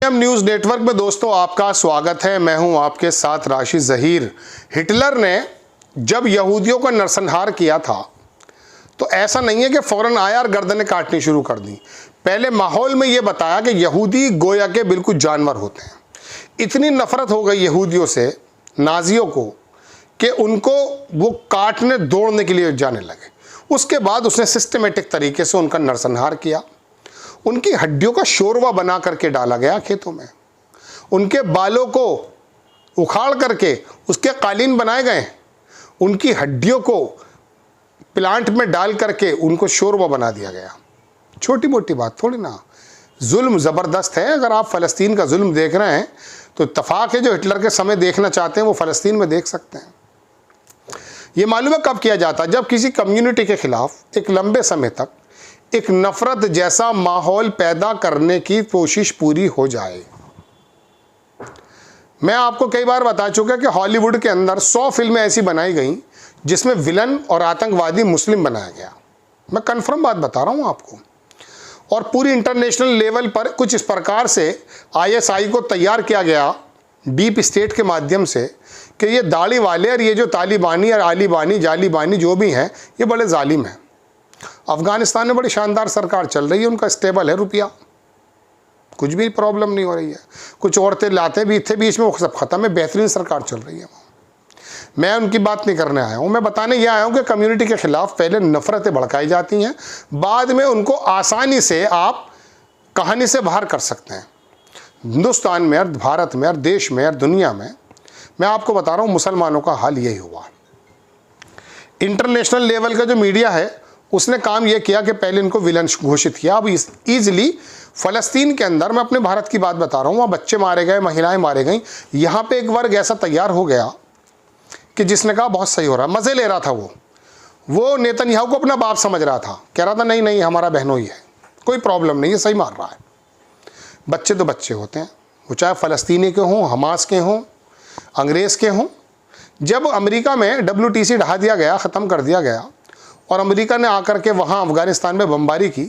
M news network में दोस्तों आपका स्वागत है। मैं हूं आपके साथ राशिद ज़हीर। हिटलर ने जब यहूदियों का नरसंहार किया था तो ऐसा नहीं है कि फ़ौरन आया और गर्दनें काटनी शुरू कर दी। पहले माहौल में ये बताया कि यहूदी गोया के बिल्कुल जानवर होते हैं। इतनी नफ़रत हो गई यहूदियों से, नाजियों को, कि उनको वो काटने दौड़ने के लिए जाने लगे। उसके बाद उसने सिस्टमेटिक तरीके से उनका नरसंहार किया। उनकी हड्डियों का शोरवा बना करके डाला गया खेतों में, उनके बालों को उखाड़ करके उसके कालीन बनाए गए, उनकी हड्डियों को प्लांट में डाल करके उनको शोरवा बना दिया गया। छोटी मोटी बात थोड़ी ना, जुल्म ज़बरदस्त है। अगर आप फ़लस्तीन का जुल्म देख रहे हैं तो इत्तफाक है, जो हिटलर के समय देखना चाहते हैं वो फ़लस्तीन में देख सकते हैं। ये मालूम है कब किया जाता है? जब किसी कम्युनिटी के ख़िलाफ़ एक लंबे समय तक एक नफ़रत जैसा माहौल पैदा करने की कोशिश पूरी हो जाए। मैं आपको कई बार बता चुका कि हॉलीवुड के अंदर 100 फिल्में ऐसी बनाई गई जिसमें विलन और आतंकवादी मुस्लिम बनाया गया। मैं कन्फर्म बात बता रहा हूँ आपको। और पूरी इंटरनेशनल लेवल पर कुछ इस प्रकार से ISI को तैयार किया गया डीप स्टेट के माध्यम से कि ये दाढ़ी वाले और ये जो तालिबानी और आलिबानी जालिबानी जो भी हैं ये बड़े जालिम हैं। अफ़गानिस्तान में बड़ी शानदार सरकार चल रही है, उनका स्टेबल है रुपया, कुछ भी प्रॉब्लम नहीं हो रही है। कुछ औरतें लाते भी थे बीच में, वो सब ख़त्म है, बेहतरीन सरकार चल रही है। मैं उनकी बात नहीं करने आया हूँ, मैं बताने यह आया हूँ कि कम्युनिटी के ख़िलाफ़ पहले नफ़रतें भड़काई जाती हैं, बाद में उनको आसानी से आप कहानी से बाहर कर सकते हैं। हिंदुस्तान में और भारत में और देश में और दुनिया में मैं आपको बता रहा हूँ मुसलमानों का हाल यही हुआ। इंटरनेशनल लेवल का जो मीडिया है उसने काम यह किया कि पहले इनको विलन घोषित किया। अब ईजिली फ़लस्तीन के अंदर, मैं अपने भारत की बात बता रहा हूँ, वहाँ बच्चे मारे गए, महिलाएं मारे गई। यहाँ पे एक वर्ग ऐसा तैयार हो गया कि जिसने कहा बहुत सही हो रहा, मज़े ले रहा था। वो नेतन्याहू को अपना बाप समझ रहा था, कह रहा था नहीं नहीं हमारा बहनोई है, कोई प्रॉब्लम नहीं है, सही मार रहा है। बच्चे तो बच्चे होते हैं, वो चाहे फ़लस्तीनी के हों, हमास के हों, अंग्रेज़ के हों। जब अमेरिका में WTC ढहा दिया गया, ख़त्म कर दिया गया और अमेरिका ने आकर के वहाँ अफ़गानिस्तान में बमबारी की,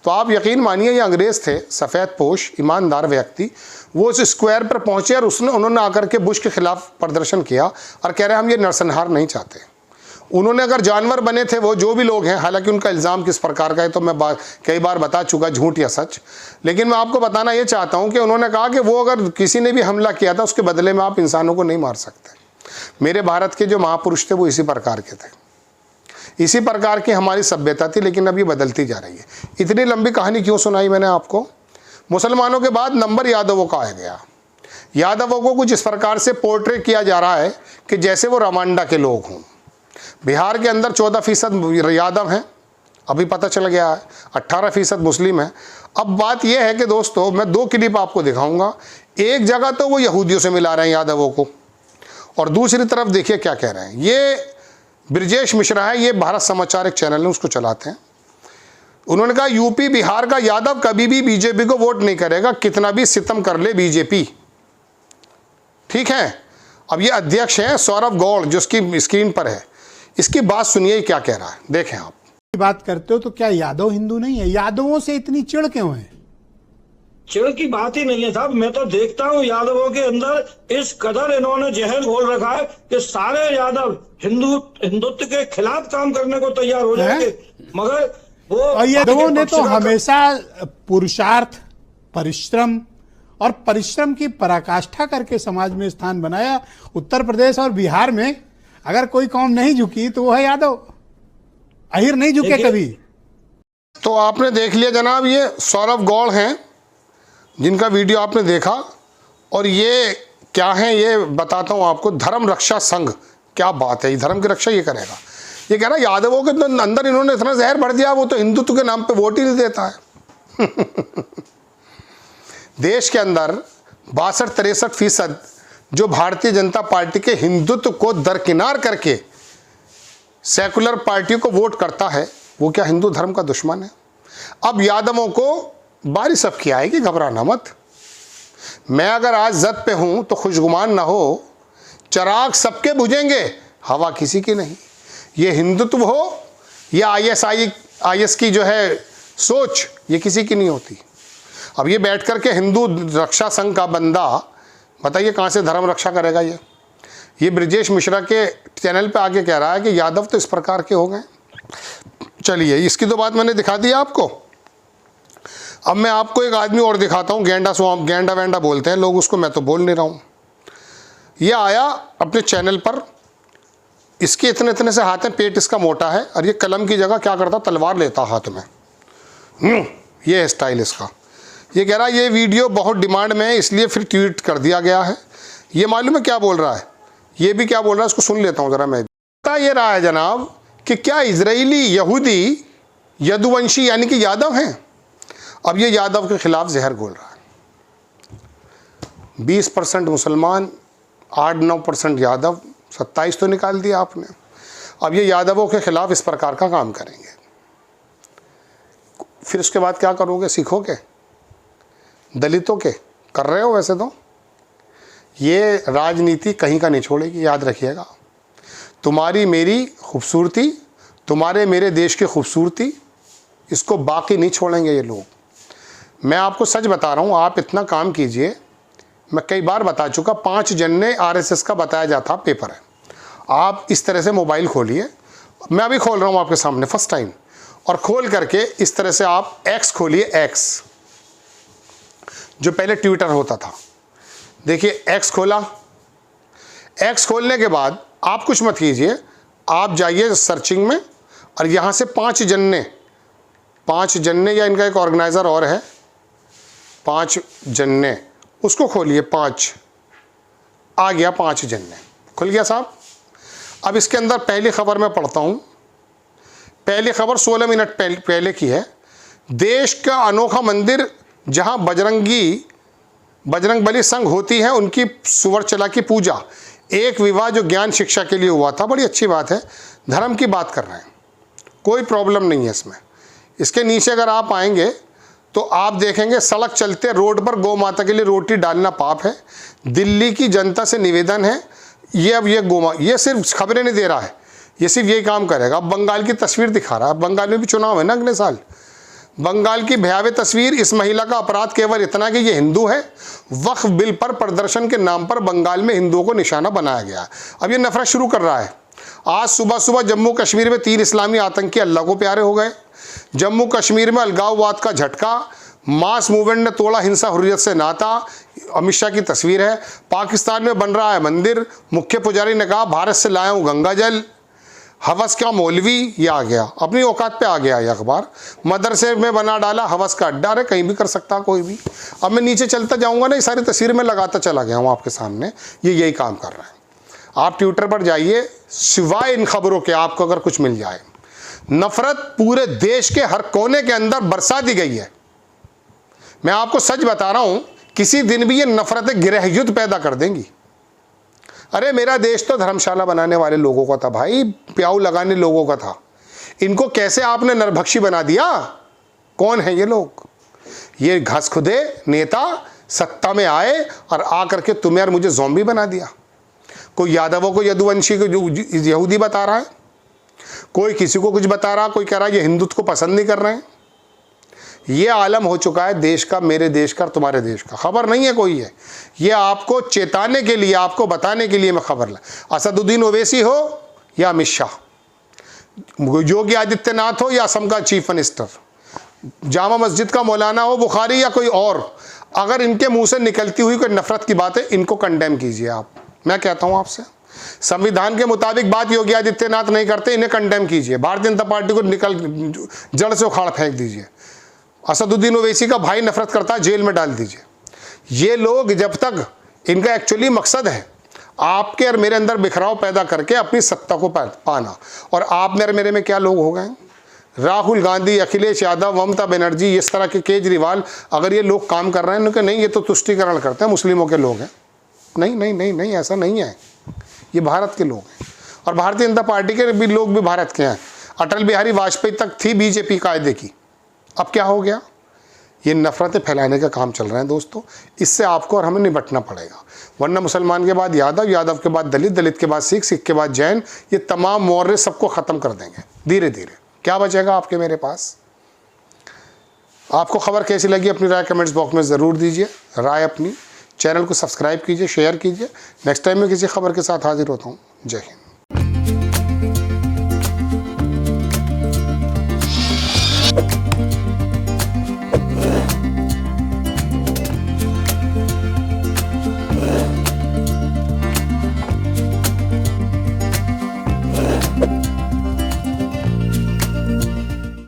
तो आप यकीन मानिए ये अंग्रेज़ थे, सफ़ेद पोश ईमानदार व्यक्ति, वो उस स्क्वायर पर पहुँचे और उन्होंने आकर के बुश के ख़िलाफ़ प्रदर्शन किया और कह रहे हम ये नरसंहार नहीं चाहते। उन्होंने अगर जानवर बने थे वो जो भी लोग हैं, हालांकि उनका इल्ज़ाम किस प्रकार का है तो मैं कई बार बता चुका, झूठ या सच, लेकिन मैं आपको बताना ये चाहता हूँ कि उन्होंने कहा कि वो अगर किसी ने भी हमला किया था उसके बदले में आप इंसानों को नहीं मार सकते। मेरे भारत के जो महापुरुष थे वो इसी प्रकार के थे, इसी प्रकार की हमारी सभ्यता थी, लेकिन अब ये बदलती जा रही है। इतनी लंबी कहानी क्यों सुनाई मैंने आपको? मुसलमानों के बाद नंबर यादवों का आ गया। यादवों को कुछ इस प्रकार से पोर्ट्रेट किया जा रहा है कि जैसे वो रवांडा के लोग हों। बिहार के अंदर 14% यादव हैं, अभी पता चल गया है, 18% मुस्लिम हैं। अब बात यह है कि दोस्तों मैं 2 क्लिप आपको दिखाऊंगा। एक जगह तो वो यहूदियों से मिला रहे हैं यादवों को, और दूसरी तरफ देखिए क्या कह रहे हैं। ये ब्रजेश मिश्रा है, ये भारत समाचार एक चैनल है, उसको चलाते हैं। उन्होंने कहा यूपी बिहार का यादव कभी भी बीजेपी को वोट नहीं करेगा, कितना भी सितम कर ले बीजेपी। ठीक है, अब ये अध्यक्ष हैं सौरभ गौड़ जो उसकी स्क्रीन पर है, इसकी बात सुनिए क्या कह रहा है, देखें आप। बात करते हो तो क्या यादव हिंदू नहीं है? यादवों से इतनी चिढ़ क्यों है? चिढ़ की बात ही नहीं है साहब। मैं तो देखता हूँ यादवों के अंदर इस कदर इन्होंने जहर घोल रखा है कि सारे यादव हिंदुत्व के खिलाफ काम करने को तैयार हो जाएंगे, मगर वो यादवों ने तो हमेशा पुरुषार्थ, परिश्रम और परिश्रम की पराकाष्ठा करके समाज में स्थान बनाया। उत्तर प्रदेश और बिहार में अगर कोई कौम नहीं झुकी तो वो है यादव। अहिर नहीं झुके कभी। तो आपने देख लिया जनाब, ये सौरभ गौड़ हैं जिनका वीडियो आपने देखा, और ये क्या है ये बताता हूँ आपको। धर्म रक्षा संघ, क्या बात है, धर्म की रक्षा ये करेगा। ये कह रहा है यादवों के अंदर इन्होंने इतना जहर भर दिया, वो तो हिंदुत्व के नाम पे वोट ही नहीं देता है। देश के अंदर 62-63% जो भारतीय जनता पार्टी के हिंदुत्व को दरकिनार करके सेकुलर पार्टियों को वोट करता है, वो क्या हिंदू धर्म का दुश्मन है? अब यादवों को बारिश अब की आएगी, घबराना मत। मैं अगर आज जद पे हूं तो खुशगुमान ना हो, चराग सबके बुझेंगे, हवा किसी की नहीं। ये हिंदुत्व हो या IS की जो है सोच, ये किसी की नहीं होती। अब ये बैठ कर के हिंदू रक्षा संघ का बंदा बताइए कहाँ से धर्म रक्षा करेगा। ये ब्रिजेश मिश्रा के चैनल पे आके कह रहा है कि यादव तो इस प्रकार के हो गए। चलिए, इसकी तो बात मैंने दिखा दी आपको। अब मैं आपको एक आदमी और दिखाता हूँ, गेंडा स्वाम, गेंडा वेंडा बोलते हैं लोग उसको, मैं तो बोल नहीं रहा हूँ। ये आया अपने चैनल पर, इसके इतने इतने से हाथ हैं, पेट इसका मोटा है, और ये कलम की जगह क्या करता, तलवार लेता हाथ में। ये है स्टाइल इसका। ये कह रहा है ये वीडियो बहुत डिमांड में है इसलिए फिर ट्वीट कर दिया गया है। ये मालूम है क्या बोल रहा है, ये भी क्या बोल रहा है, इसको सुन लेता हूँ ज़रा मैं। बता ये रहा है जनाब कि क्या इजरायली यहूदी यदुवंशी यानी कि यादव हैं। अब ये यादव के खिलाफ जहर घोल रहा है। 20% मुसलमान, 8-9% यादव, 27 तो निकाल दिया आपने। अब ये यादवों के खिलाफ इस प्रकार का काम करेंगे, फिर उसके बाद क्या करोगे, सीखोगे दलितों के कर रहे हो वैसे तो। ये राजनीति कहीं का नहीं छोड़ेगी, याद रखिएगा। तुम्हारी मेरी खूबसूरती, तुम्हारे मेरे देश की खूबसूरती, इसको बाकी नहीं छोड़ेंगे ये लोग। मैं आपको सच बता रहा हूँ, आप इतना काम कीजिए। मैं कई बार बता चुका, 5 जन्ने RSS का बताया जाता पेपर है। आप इस तरह से मोबाइल खोलिए, मैं अभी खोल रहा हूँ आपके सामने फर्स्ट टाइम, और खोल करके इस तरह से आप X खोलिए, X जो पहले ट्विटर होता था। देखिए X खोला, X खोलने के बाद आप कुछ मत कीजिए, आप जाइए सर्चिंग में और यहाँ से 5 जन्ने या इनका एक ऑर्गेनाइज़र और है 5 जन्ने, उसको खोलिए। 5 आ गया, 5 जन्ने खुल गया साहब। अब इसके अंदर पहली खबर मैं पढ़ता हूँ। पहली खबर 16 मिनट पहले की है। देश का अनोखा मंदिर जहाँ बजरंग बली संघ होती है उनकी सुवर्चला की पूजा, एक विवाह जो ज्ञान शिक्षा के लिए हुआ था। बड़ी अच्छी बात है, धर्म की बात कर रहे हैं, कोई प्रॉब्लम नहीं है इसमें। इसके नीचे अगर आप आएंगे तो आप देखेंगे सड़क चलते रोड पर गौ माता के लिए रोटी डालना पाप है। दिल्ली की जनता से निवेदन है, ये अब ये सिर्फ खबरें नहीं दे रहा है, ये सिर्फ यही काम करेगा। अब बंगाल की तस्वीर दिखा रहा है, बंगाल में भी चुनाव है ना अगले साल। बंगाल की भयावह तस्वीर, इस महिला का अपराध केवल इतना कि ये हिंदू है। वक्फ बिल पर प्रदर्शन के नाम पर बंगाल में हिंदुओं को निशाना बनाया गया। अब ये नफरत शुरू कर रहा है। आज सुबह जम्मू कश्मीर में 3 इस्लामी आतंकी अल्लाह को प्यारे हो गए। जम्मू कश्मीर में अलगाववाद का झटका, मास मूवमेंट ने तोड़ा हिंसा हुर्रियत से नाता। अमित शाह की तस्वीर है। पाकिस्तान में बन रहा है मंदिर, मुख्य पुजारी ने कहा भारत से लाया हूँ गंगा जल। हवस का मौलवी, ये आ गया, अपनी औकात पे आ गया ये अखबार। मदरसे में बना डाला हवस का अड्डा, है कहीं भी कर सकता कोई भी। अब मैं नीचे चलता जाऊंगा ना, ये सारी तस्वीर में लगाता चला गया हूँ आपके सामने, ये यही काम कर रहा है। आप ट्विटर पर जाइए, सिवाय इन खबरों के आपको अगर कुछ मिल जाए। नफरत पूरे देश के हर कोने के अंदर बरसा दी गई है। मैं आपको सच बता रहा हूं, किसी दिन भी ये नफरतें गृह युद्ध पैदा कर देंगी। अरे मेरा देश तो धर्मशाला बनाने वाले लोगों का था भाई, प्याऊ लगाने लोगों का था। इनको कैसे आपने नरभक्षी बना दिया? कौन है ये लोग? ये घस खुदे नेता सत्ता में आए और आकर के तुम्हें और मुझे ज़ॉम्बी बना दिया। कोई यादवों को यदुवंशी को यहूदी बता रहा है, कोई किसी को कुछ बता रहा, कोई कह रहा है ये हिंदुत्व को पसंद नहीं कर रहे हैं। ये आलम हो चुका है देश का, मेरे देश का, तुम्हारे देश का। खबर नहीं है कोई है, ये आपको चेताने के लिए, आपको बताने के लिए मैं खबर ला। असदुद्दीन ओवैसी हो या अमित शाह, योगी आदित्यनाथ हो या असम का चीफ मिनिस्टर, जामा मस्जिद का मौलाना हो, बुखारी या कोई और, अगर इनके मुंह से निकलती हुई कोई नफरत की बात है, इनको कंडेम कीजिए आप। मैं कहता हूं आपसे, संविधान के मुताबिक बात योगी आदित्यनाथ नहीं करते, इन्हें कंडेम कीजिए। भारतीय जनता पार्टी को निकल जड़ से उखाड़ फेंक दीजिए। असदुद्दीन ओवैसी का भाई नफरत करता है, जेल में डाल दीजिए। ये लोग जब तक, इनका एक्चुअली मकसद है आपके और मेरे अंदर बिखराव पैदा करके अपनी सत्ता को पाना। और आप मेरे में क्या लोग हो गए? राहुल गांधी, अखिलेश यादव, ममता बनर्जी, इस तरह के केजरीवाल, अगर ये लोग काम कर रहे हैं उनके, नहीं ये तो तुष्टीकरण करते हैं, मुस्लिमों के लोग हैं। नहीं नहीं नहीं नहीं, ऐसा नहीं है, ये भारत के लोग हैं। और भारतीय जनता पार्टी के भी लोग भी भारत के हैं। अटल बिहारी वाजपेयी तक थी बीजेपी कायदे की, अब क्या हो गया? ये नफरतें फैलाने का काम चल रहा है दोस्तों। इससे आपको और हमें निपटना पड़ेगा, वरना मुसलमान के बाद यादव, यादव के बाद दलित, दलित के बाद सिख, सिख के बाद जैन, ये तमाम मौर्य सबको ख़त्म कर देंगे धीरे धीरे। क्या बचेगा आपके मेरे पास? आपको खबर कैसी लगी अपनी राय कमेंट्स बॉक्स में ज़रूर दीजिए, राय अपनी। चैनल को सब्सक्राइब कीजिए, शेयर कीजिए। नेक्स्ट टाइम मैं किसी खबर के साथ हाजिर होता हूँ। जय हिंद।